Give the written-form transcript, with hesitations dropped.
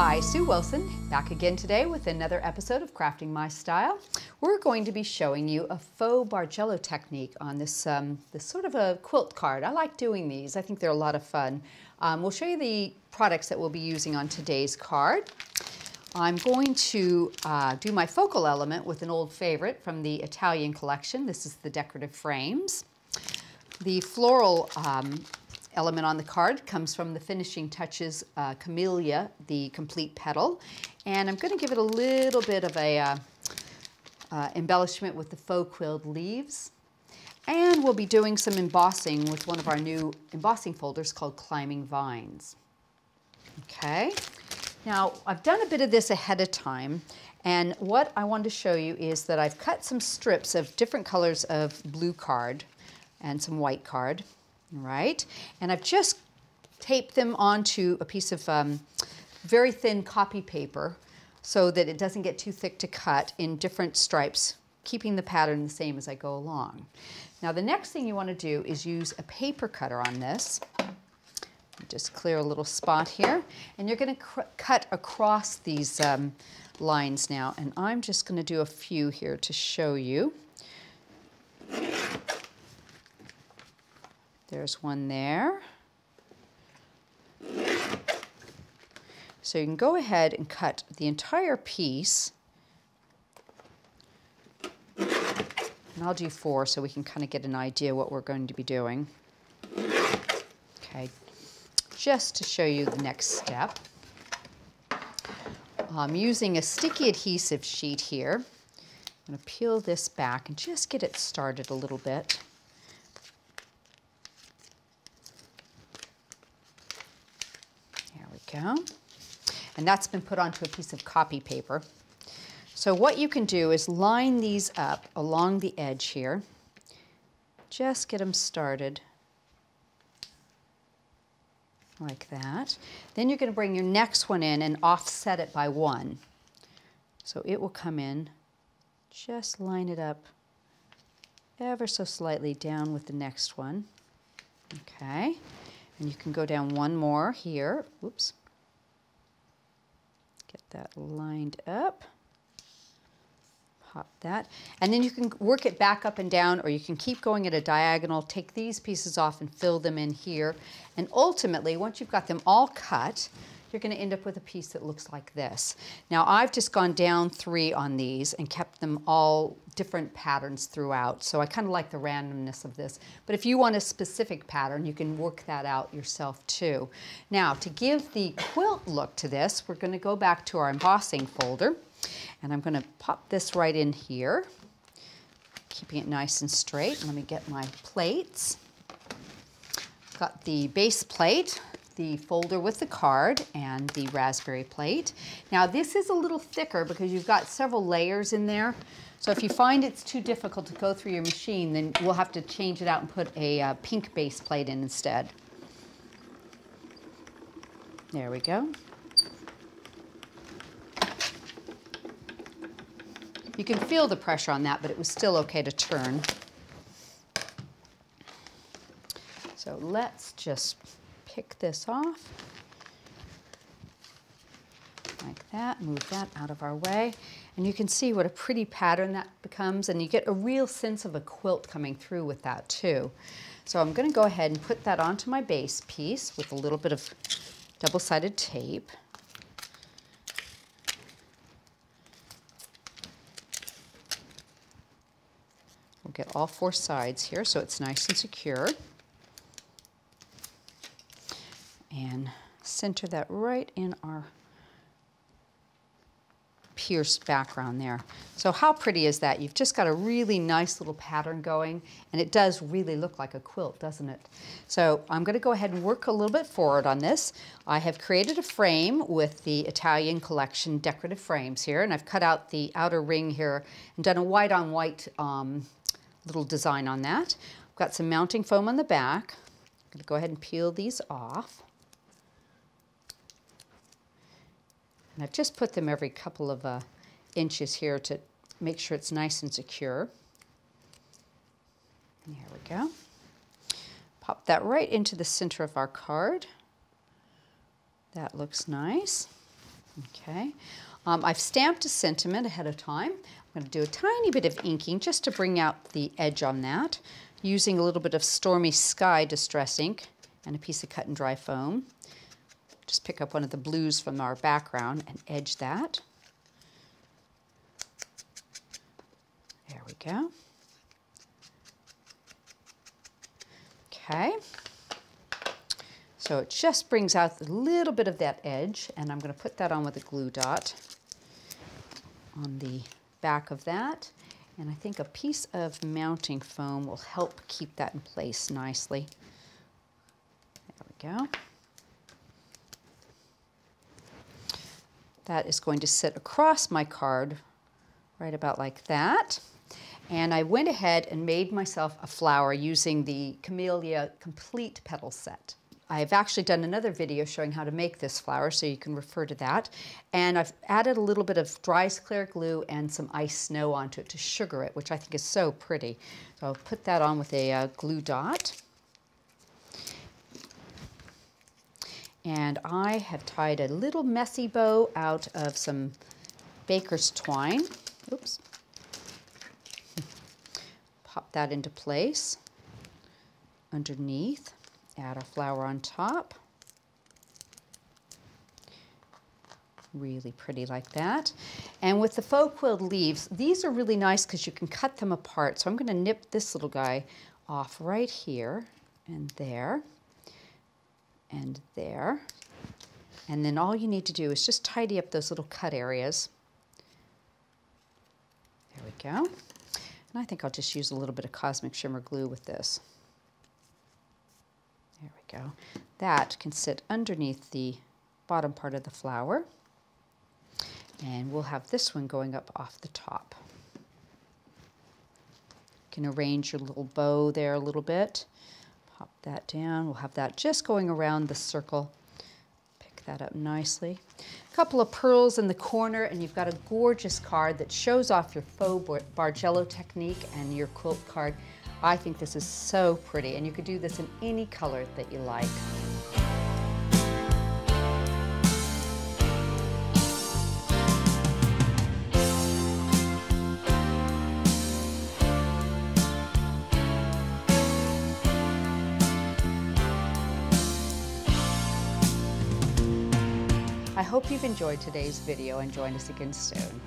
Hi, Sue Wilson, back again today with another episode of Crafting My Style. We're going to be showing you a faux Bargello technique on this sort of a quilt card. I like doing these. I think they're a lot of fun. We'll show you the products that we'll be using on today's card. I'm going to do my focal element with an old favorite from the Italian collection. This is the Decorative frames. The floral element on the card comes from the Finishing Touches Camellia, the complete petal. And I'm going to give it a little bit of a embellishment with the faux quilled leaves. And we'll be doing some embossing with one of our new embossing folders called Climbing Vines. Okay, now I've done a bit of this ahead of time, and what I want to show you is that I've cut some strips of different colors of blue card and some white card. Right, and I've just taped them onto a piece of very thin copy paper so that it doesn't get too thick to cut in different stripes, keeping the pattern the same as I go along. Now the next thing you want to do is use a paper cutter on this. Just clear a little spot here, and you're going to cut across these lines now, and I'm just going to do a few here to show you. There's one there. So you can go ahead and cut the entire piece. And I'll do 4 so we can kind of get an idea what we're going to be doing. Okay, just to show you the next step. I'm using a sticky adhesive sheet here. I'm going to peel this back and just get it started a little bit. Go. And that's been put onto a piece of copy paper. So what you can do is line these up along the edge here. Just get them started like that. Then you're going to bring your next one in and offset it by 1. So it will come in, just line it up ever so slightly down with the next one. Okay. And you can go down one more here. Oops. Get that lined up. Pop that. And then you can work it back up and down, or you can keep going at a diagonal, take these pieces off and fill them in here. And ultimately, once you've got them all cut, you're going to end up with a piece that looks like this. Now I've just gone down 3 on these and kept them all different patterns throughout. So I kind of like the randomness of this. But if you want a specific pattern, you can work that out yourself too. Now to give the quilt look to this, we're going to go back to our embossing folder. And I'm going to pop this right in here, keeping it nice and straight. Let me get my plates. Got the base plate, the folder with the card, and the raspberry plate. Now this is a little thicker because you've got several layers in there. So if you find it's too difficult to go through your machine, then we'll have to change it out and put a pink base plate in instead. There we go. You can feel the pressure on that, but it was still okay to turn. So let's just pick this off like that, move that out of our way, and you can see what a pretty pattern that becomes, and you get a real sense of a quilt coming through with that too. So I'm going to go ahead and put that onto my base piece with a little bit of double-sided tape. We'll get all 4 sides here so it's nice and secure. And center that right in our pierced background there. So how pretty is that? You've just got a really nice little pattern going, and it does really look like a quilt, doesn't it? So I'm going to go ahead and work a little bit forward on this. I have created a frame with the Italian collection Decorative frames here, and I've cut out the outer ring here and done a white on white little design on that. I've got some mounting foam on the back. I'm going to go ahead and peel these off. And I've just put them every couple of inches here to make sure it's nice and secure. And here we go. Pop that right into the center of our card. That looks nice. Okay, I've stamped a sentiment ahead of time. I'm going to do a tiny bit of inking just to bring out the edge on that, using a little bit of Stormy Sky Distress ink and a piece of cut and dry foam. Just pick up one of the blues from our background and edge that. There we go. Okay. So it just brings out a little bit of that edge, and I'm going to put that on with a glue dot on the back of that. And I think a piece of mounting foam will help keep that in place nicely. There we go. That is going to sit across my card right about like that. And I went ahead and made myself a flower using the Camellia Complete Petal set. I've actually done another video showing how to make this flower, so you can refer to that. And I've added a little bit of Dries clear glue and some ice snow onto it to sugar it, which I think is so pretty. So I'll put that on with a glue dot. And I have tied a little messy bow out of some baker's twine. Oops. Pop that into place underneath. Add our flower on top. Really pretty like that. And with the faux quilled leaves, these are really nice because you can cut them apart. So I'm going to nip this little guy off right here and there and there. And then all you need to do is just tidy up those little cut areas. There we go. And I think I'll just use a little bit of Cosmic Shimmer glue with this. There we go. That can sit underneath the bottom part of the flower. And we'll have this one going up off the top. You can arrange your little bow there a little bit. Pop that down. We'll have that just going around the circle. Pick that up nicely. A couple of pearls in the corner, and you've got a gorgeous card that shows off your faux Bargello technique and your quilt card. I think this is so pretty, and you could do this in any color that you like. I hope you've enjoyed today's video and join us again soon.